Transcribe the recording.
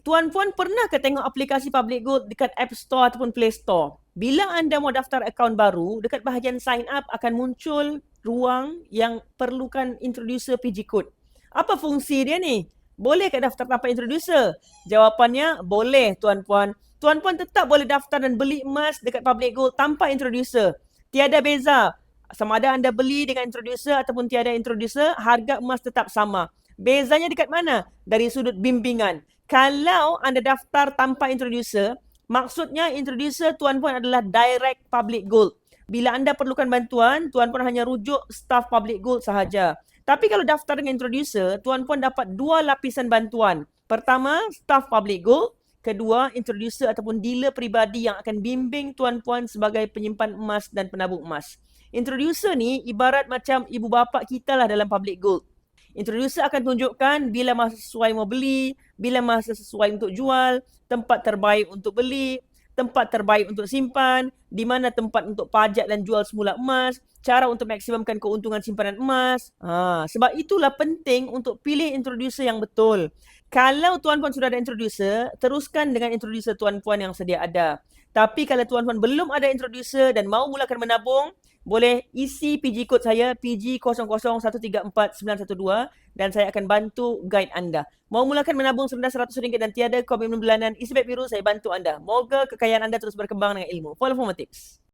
Tuan Puan pernah ke tengok aplikasi Public Gold dekat App Store ataupun Play Store? Bila anda mau daftar akaun baru, dekat bahagian sign up akan muncul ruang yang perlukan introducer PG code. Apa fungsi dia ni? Boleh ke daftar tanpa introducer? Jawapannya boleh, Tuan Puan. Tuan Puan tetap boleh daftar dan beli emas dekat Public Gold tanpa introducer. Tiada beza. Sama ada anda beli dengan introducer ataupun tiada introducer, harga emas tetap sama. Bezanya dekat mana? Dari sudut bimbingan. Kalau anda daftar tanpa introducer, maksudnya introducer Tuan Puan adalah direct Public Gold. Bila anda perlukan bantuan, Tuan Puan hanya rujuk staff Public Gold sahaja. Tapi kalau daftar dengan introducer, Tuan Puan dapat dua lapisan bantuan. Pertama, staff Public Gold. Kedua, introducer ataupun dealer peribadi yang akan bimbing Tuan Puan sebagai penyimpan emas dan penabung emas. Introducer ni ibarat macam ibu bapa kita lah dalam Public Gold. Introducer akan tunjukkan bila masa sesuai mau beli, bila masa sesuai untuk jual, tempat terbaik untuk beli, tempat terbaik untuk simpan, di mana tempat untuk pajak dan jual semula emas, cara untuk maksimumkan keuntungan simpanan emas. Sebab itulah penting untuk pilih introducer yang betul. Kalau Tuan Puan sudah ada introducer, teruskan dengan introducer Tuan Puan yang sedia ada. Tapi kalau Tuan Puan belum ada introducer dan mau mulakan menabung, boleh isi PG code saya PG00134912 dan saya akan bantu guide anda. Mau mulakan menabung serendah RM100 dan tiada komitmen bulanan, isi beg biru, saya bantu anda. Moga kekayaan anda terus berkembang dengan ilmu. Follow for more tips.